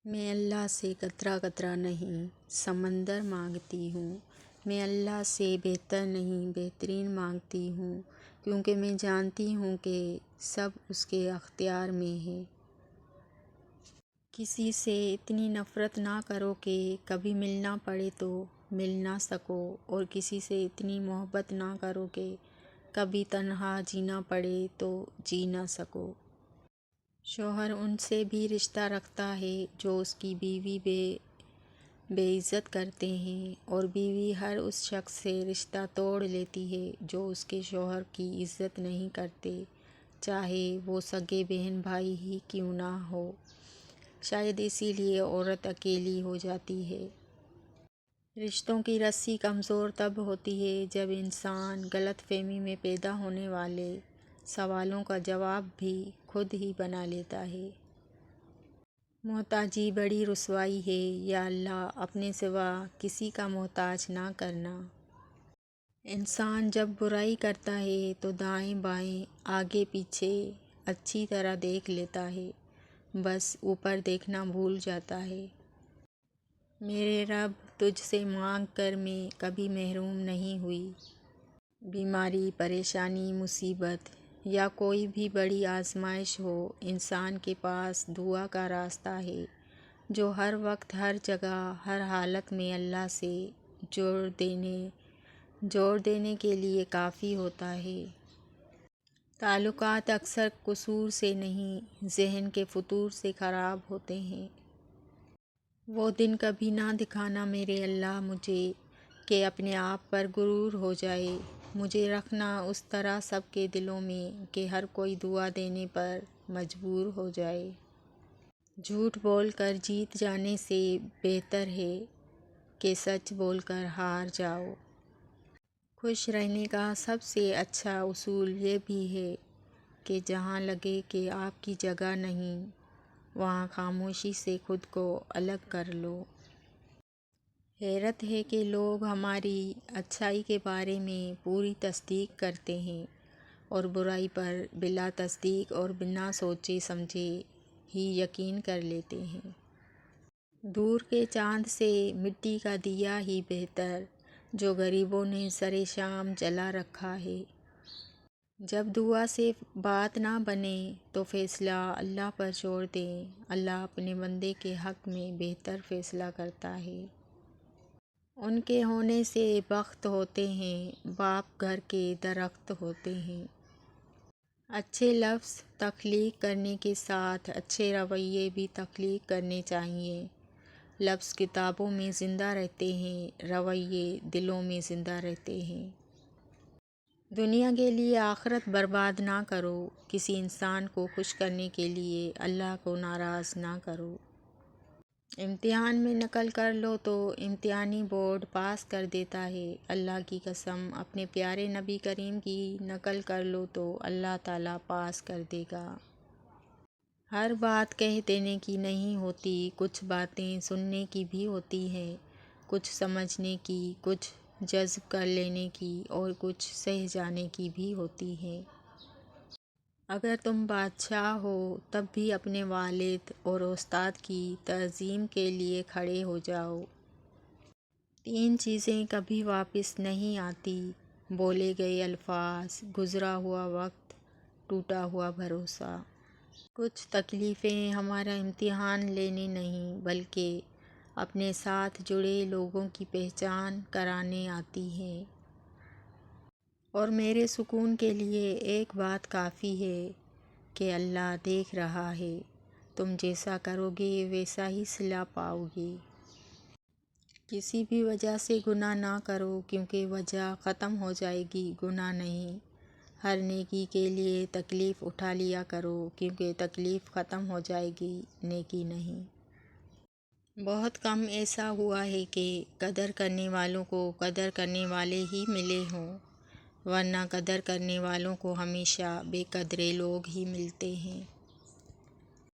میں اللہ سے قطرہ قطرہ نہیں سمندر مانگتی ہوں۔ میں اللہ سے بہتر نہیں بہترین مانگتی ہوں، کیونکہ میں جانتی ہوں کہ سب اس کے اختیار میں ہے۔ کسی سے اتنی نفرت نہ کرو کہ کبھی ملنا پڑے تو مل نہ سکو، اور کسی سے اتنی محبت نہ کرو کہ کبھی تنہا جینا پڑے تو جی نہ سکو۔ شوہر ان سے بھی رشتہ رکھتا ہے جو اس کی بیوی بے عزت کرتے ہیں، اور بیوی ہر اس شخص سے رشتہ توڑ لیتی ہے جو اس کے شوہر کی عزت نہیں کرتے، چاہے وہ سگے بہن بھائی ہی کیوں نہ ہو۔ شاید اسی لیے عورت اکیلی ہو جاتی ہے۔ رشتوں کی رسی کمزور تب ہوتی ہے جب انسان غلط فہمی میں پیدا ہونے والے سوالوں کا جواب بھی خود ہی بنا لیتا ہے۔ محتاجی بڑی رسوائی ہے، یا اللہ اپنے سوا کسی کا محتاج نہ کرنا۔ انسان جب برائی کرتا ہے تو دائیں بائیں آگے پیچھے اچھی طرح دیکھ لیتا ہے، بس اوپر دیکھنا بھول جاتا ہے۔ میرے رب، تجھ سے مانگ کر میں کبھی محروم نہیں ہوئی۔ بیماری، پریشانی، مصیبت یا کوئی بھی بڑی آزمائش ہو، انسان کے پاس دعا کا راستہ ہے جو ہر وقت، ہر جگہ، ہر حالت میں اللہ سے جوڑ دینے کے لیے کافی ہوتا ہے۔ تعلقات اکثر قصور سے نہیں، ذہن کے فتور سے خراب ہوتے ہیں۔ وہ دن کبھی نہ دکھانا میرے اللہ مجھے کہ اپنے آپ پر غرور ہو جائے۔ مجھے رکھنا اس طرح سب کے دلوں میں کہ ہر کوئی دعا دینے پر مجبور ہو جائے۔ جھوٹ بول کر جیت جانے سے بہتر ہے کہ سچ بول کر ہار جاؤ۔ خوش رہنے کا سب سے اچھا اصول یہ بھی ہے کہ جہاں لگے کہ آپ کی جگہ نہیں، وہاں خاموشی سے خود کو الگ کر لو۔ حیرت ہے کہ لوگ ہماری اچھائی کے بارے میں پوری تصدیق کرتے ہیں اور برائی پر بلا تصدیق اور بنا سوچے سمجھے ہی یقین کر لیتے ہیں۔ دور کے چاند سے مٹی کا دیا ہی بہتر جو غریبوں نے سرِ شام جلا رکھا ہے۔ جب دعا سے بات نہ بنے تو فیصلہ اللہ پر چھوڑ دیں، اللہ اپنے بندے کے حق میں بہتر فیصلہ کرتا ہے۔ ان کے ہونے سے بخت ہوتے ہیں، باپ گھر کے درخت ہوتے ہیں۔ اچھے لفظ تخلیق کرنے کے ساتھ اچھے رویے بھی تخلیق کرنے چاہیے۔ لفظ کتابوں میں زندہ رہتے ہیں، رویے دلوں میں زندہ رہتے ہیں۔ دنیا کے لیے آخرت برباد نہ کرو، کسی انسان کو خوش کرنے کے لیے اللہ کو ناراض نہ کرو۔ امتحان میں نقل کر لو تو امتحانی بورڈ پاس کر دیتا ہے، اللہ کی قسم اپنے پیارے نبی کریم کی نقل کر لو تو اللہ تعالیٰ پاس کر دے گا۔ ہر بات کہہ دینے کی نہیں ہوتی، کچھ باتیں سننے کی بھی ہوتی ہیں، کچھ سمجھنے کی، کچھ جذب کر لینے کی اور کچھ سہ جانے کی بھی ہوتی ہیں۔ اگر تم بادشاہ ہو تب بھی اپنے والد اور استاد کی تعظیم کے لیے کھڑے ہو جاؤ۔ 3 چیزیں کبھی واپس نہیں آتی: بولے گئے الفاظ، گزرا ہوا وقت، ٹوٹا ہوا بھروسہ۔ کچھ تکلیفیں ہمارا امتحان لینے نہیں بلکہ اپنے ساتھ جڑے لوگوں کی پہچان کرانے آتی ہیں۔ اور میرے سکون کے لیے ایک بات کافی ہے کہ اللہ دیکھ رہا ہے، تم جیسا کرو گے ویسا ہی صلہ پاؤ گے۔ کسی بھی وجہ سے گناہ نہ کرو، کیونکہ وجہ ختم ہو جائے گی، گناہ نہیں۔ ہر نیکی کے لیے تکلیف اٹھا لیا کرو، کیونکہ تکلیف ختم ہو جائے گی، نیکی نہیں۔ بہت کم ایسا ہوا ہے کہ قدر کرنے والوں کو قدر کرنے والے ہی ملے ہوں، ورنہ قدر کرنے والوں کو ہمیشہ بے قدرے لوگ ہی ملتے ہیں۔